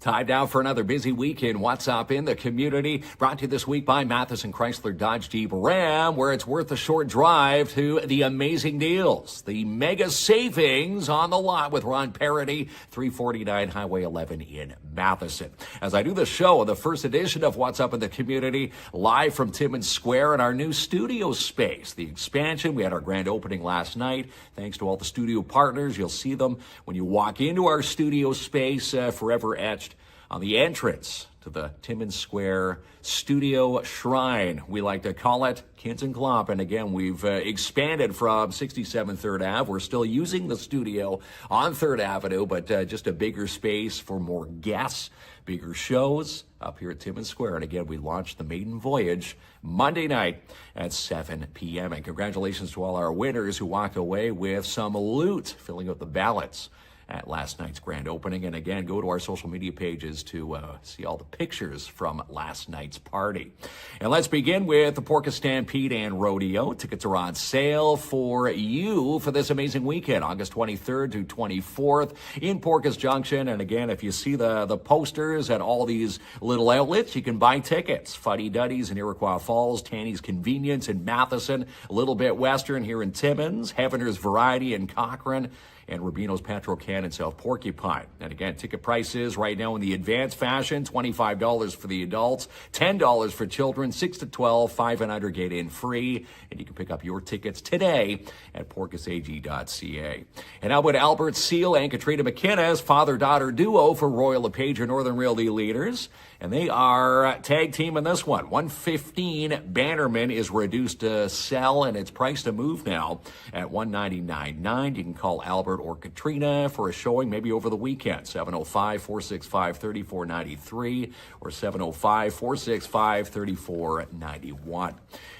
Time now for another busy week in What's Up in the Community. Brought to you this week by Matheson Chrysler Dodge Jeep Ram, where it's worth a short drive to the amazing deals. The mega savings on the lot with Ron Parody, 349 Highway 11 in Matheson. As I do the show, the first edition of What's Up in the Community, live from Timmins Square in our new studio space. The expansion, we had our grand opening last night. Thanks to all the studio partners. You'll see them when you walk into our studio space, forever etched on the entrance to the Timmins Square Studio Shrine. We like to call it KINZ and KLOMP. And again, we've expanded from 67 3rd Ave. We're still using the studio on 3rd Avenue, but just a bigger space for more guests, bigger shows up here at Timmins Square. And again, we launched the maiden voyage Monday night at 7 p.m. And congratulations to all our winners who walked away with some loot, filling out the ballots at last night's grand opening. And again, go to our social media pages to see all the pictures from last night's party. And let's begin with the Porpoise Stampede and Rodeo. Tickets are on sale for you for this amazing weekend, August 23rd to 24th in Porpoise Junction. And again, if you see the posters at all these little outlets, you can buy tickets. Fuddy Duddy's in Iroquois Falls, Tanny's Convenience in Matheson, a little bit western here in Timmins, Heavener's Variety in Cochrane, and Rubino's Petro Can in South Porcupine. And again, ticket prices right now in the advanced fashion, $25 for the adults, $10 for children, 6 to 12, 5 and under get in free. And you can pick up your tickets today at porpoiseag.ca. And how about Albert Seal and Katrina McKinnis, father-daughter duo for Royal LePage and Northern Realty leaders. And they are tag team in this one. 115 Bannerman is reduced to sell, and it's priced to move now at $199.9. You can call Albert or Katrina for a showing maybe over the weekend. 705-465-3493 or 705-465-3491.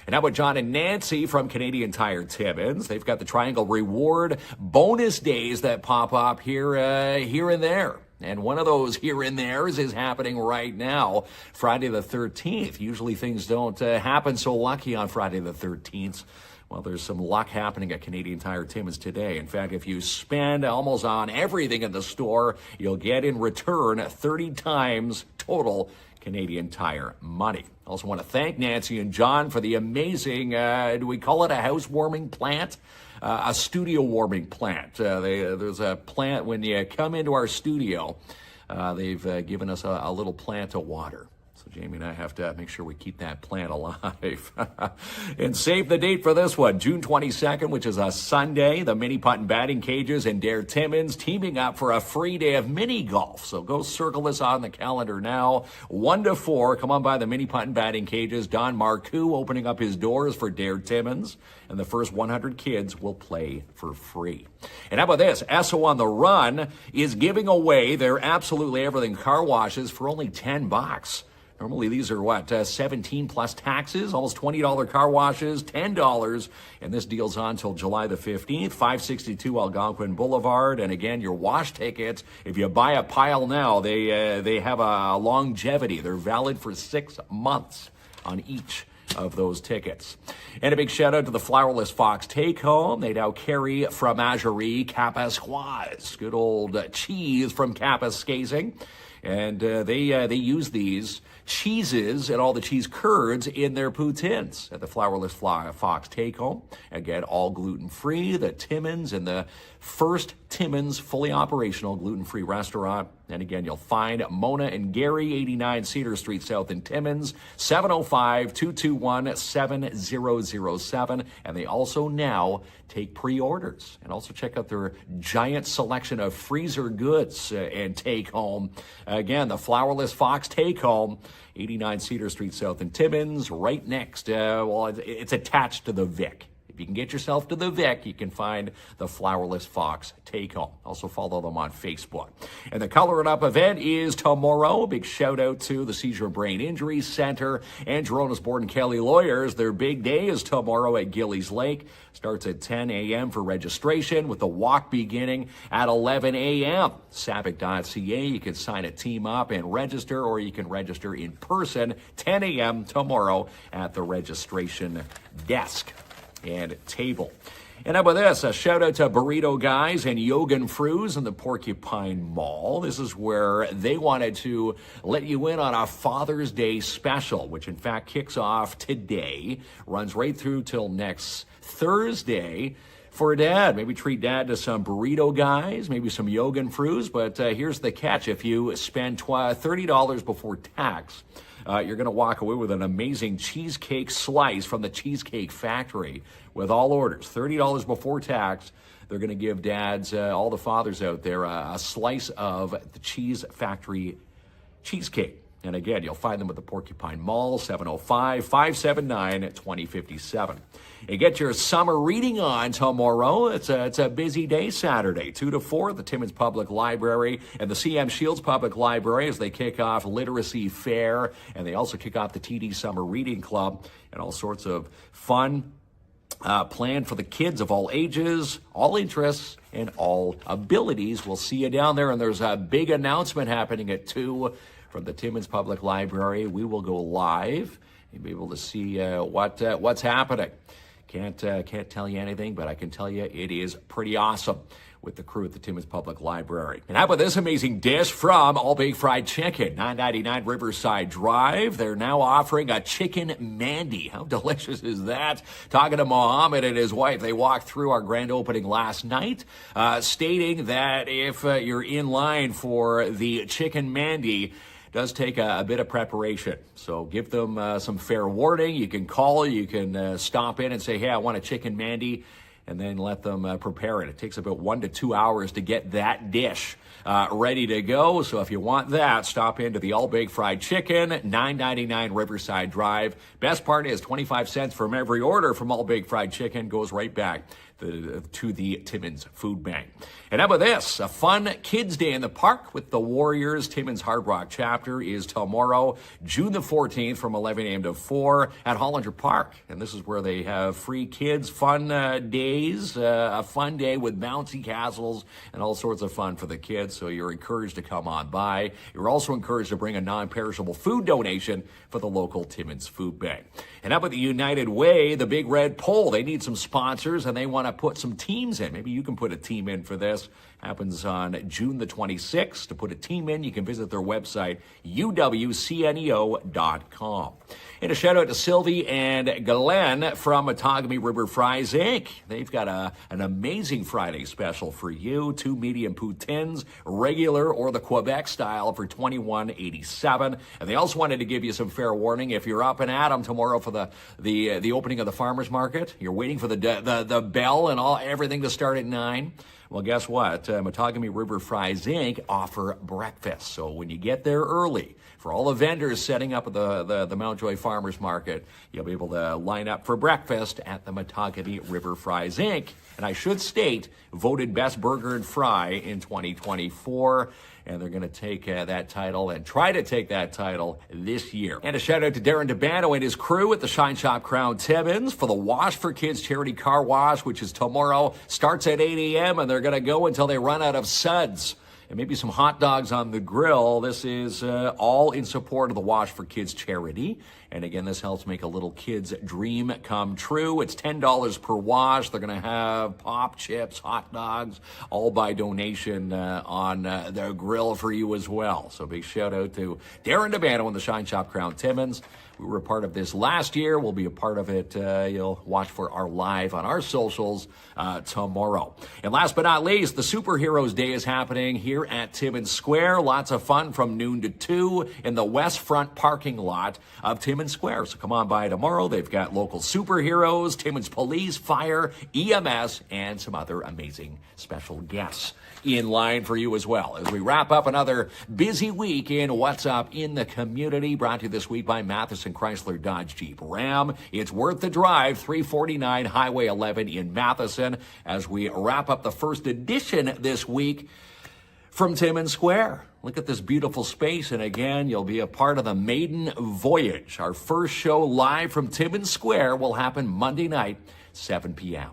And how about John and Nancy from Canadian Tire Timmins? They've got the Triangle Reward bonus days that pop up here and there. And one of those here and there's is happening right now, Friday the 13th. Usually things don't happen so lucky on Friday the 13th. Well, there's some luck happening at Canadian Tire Timmins today. In fact, if you spend almost on everything in the store, you'll get in return 30 times total Canadian Tire money. I also want to thank Nancy and John for the amazing, do we call it a housewarming plant? A studio warming plant. There's a plant when you come into our studio. They've given us a little plant of water. So Jamie and I have to make sure we keep that plant alive. And save the date for this one, June 22nd, which is a Sunday. The mini putt and batting cages and Dare Timmins teaming up for a free day of mini golf. So go circle this on the calendar now. 1 to 4, come on by the mini putt and batting cages. Don Marcoux opening up his doors for Dare Timmins. And the first 100 kids will play for free. And how about this? Esso on the Run is giving away their Absolutely Everything car washes for only $10. Normally, these are 17 plus taxes, almost $20 car washes, $10. And this deal's on until July the 15th, 562 Algonquin Boulevard. And again, your wash tickets, if you buy a pile now, they have a longevity. They're valid for 6 months on each of those tickets. And a big shout out to the Flourless Fox Take Home. They now carry Fromagerie Capascoise, good old cheese from Kapuskasing. And they use these cheeses and all the cheese curds in their poutines at the Flourless Fox Take Home. Again, all gluten-free, the Timmins and the first Timmins fully operational gluten-free restaurant. And again, you'll find Mona and Gary, 89 Cedar Street South in Timmins, 705-221-7007. And they also now take pre-orders. And also check out their giant selection of freezer goods and take home. Again, the Flourless Fox Take Home, 89 Cedar Street South in Timmins, right next, it's attached to the Vic. If you can get yourself to the Vic, you can find the Flourless Fox Take Home. Also follow them on Facebook. And the Color It Up event is tomorrow. Big shout out to the Seizure and Brain Injury Center and Gerona's Borden Kelly Lawyers. Their big day is tomorrow at Gillies Lake. Starts at 10 a.m. for registration, with the walk beginning at 11 a.m. Savic.ca. You can sign a team up and register, or you can register in person 10 a.m. tomorrow at the registration desk and table. And how about this? A shout out to Burrito Guys and Yogan Fruz in the Porcupine Mall. This is where they wanted to let you in on a Father's Day special, which in fact kicks off today, runs right through till next Thursday. For Dad, maybe treat Dad to some Burrito Guys, maybe some Yogan Fruz. But here's the catch. If you spend $30 before tax, you're going to walk away with an amazing cheesecake slice from the Cheesecake Factory with all orders. $30 before tax. They're going to give dads, all the fathers out there, a slice of the Cheese Factory cheesecake. And again, you'll find them at the Porcupine Mall, 705-579-2057. And get your summer reading on tomorrow. It's a busy day Saturday, 2 to 4 at the Timmins Public Library and the CM Shields Public Library as they kick off Literacy Fair. And they also kick off the TD Summer Reading Club and all sorts of fun planned for the kids of all ages, all interests, and all abilities. We'll see you down there. And there's a big announcement happening at 2 from the Timmins Public Library. We will go live and be able to see what's happening. Can't tell you anything, but I can tell you it is pretty awesome with the crew at the Timmins Public Library. And how about this amazing dish from All Big Fried Chicken, 999 Riverside Drive. They're now offering a chicken mandy. How delicious is that? Talking to Mohammed and his wife, they walked through our grand opening last night, stating that if you're in line for the chicken mandy, does take a bit of preparation. So give them some fair warning. You can call, you can stop in and say, hey, I want a chicken mandy, and then let them prepare it. It takes about 1 to 2 hours to get that dish ready to go. So if you want that, stop into the All Big Fried Chicken, 999 Riverside Drive. Best part is 25 cents from every order from All Big Fried Chicken goes right back to the Timmins Food Bank. And how about this? A fun kids' day in the park with the Warriors. Timmins Hard Rock chapter is tomorrow, June the 14th from 11 a.m. to 4 at Hollinger Park. And this is where they have free kids fun days, a fun day with bouncy castles and all sorts of fun for the kids. So you're encouraged to come on by. You're also encouraged to bring a non-perishable food donation for the local Timmins Food Bank. And how about the United Way, the Big Red Pole? They need some sponsors and they want to put some teams in. Maybe you can put a team in for this. Happens on June the 26th. To put a team in, you can visit their website, uwcneo.com. And a shout out to Sylvie and Glenn from Matagami River Fries Inc. They've got an amazing Friday special for you. 2 medium poutines, regular or the Quebec style for $21.87. And they also wanted to give you some fair warning. If you're up and at 'em tomorrow for the opening of the farmers market, you're waiting for the bell and everything to start at 9. Well, guess what? Matagami River Fries Inc. offer breakfast. So when you get there early, for all the vendors setting up at the Mount Joy Farmers Market, you'll be able to line up for breakfast at the Matagami River Fries Inc. And I should state, voted Best Burger and Fry in 2024. And they're going to take that title and try to take that title this year. And a shout out to Darren DeBano and his crew at the Shine Shop Crown Timmins for the Wash for Kids charity car wash, which is tomorrow. Starts at 8 a.m. and they're going to go until they run out of suds. And maybe some hot dogs on the grill. This is all in support of the Wash for Kids charity. And again, this helps make a little kid's dream come true. It's $10 per wash. They're going to have pop, chips, hot dogs, all by donation on the grill for you as well. So big shout out to Darren DeBano and the Shine Shop Crown Timmins. We were a part of this last year. We'll be a part of it. You'll watch for our live on our socials tomorrow. And last but not least, the Superheroes Day is happening here at Timmins Square. Lots of fun from noon to 2 in the West Front parking lot of Timmins Square. So come on by tomorrow. They've got local superheroes, Timmins Police, Fire, EMS, and some other amazing special guests in line for you as well. As we wrap up another busy week in What's Up in the Community, brought to you this week by Matheson Chrysler Dodge Jeep Ram. It's worth the drive, 349 Highway 11 in Matheson, as we wrap up the first edition this week from Timmins Square. Look at this beautiful space, and again, you'll be a part of the maiden voyage. Our first show live from Timmins Square will happen Monday night, 7 p.m.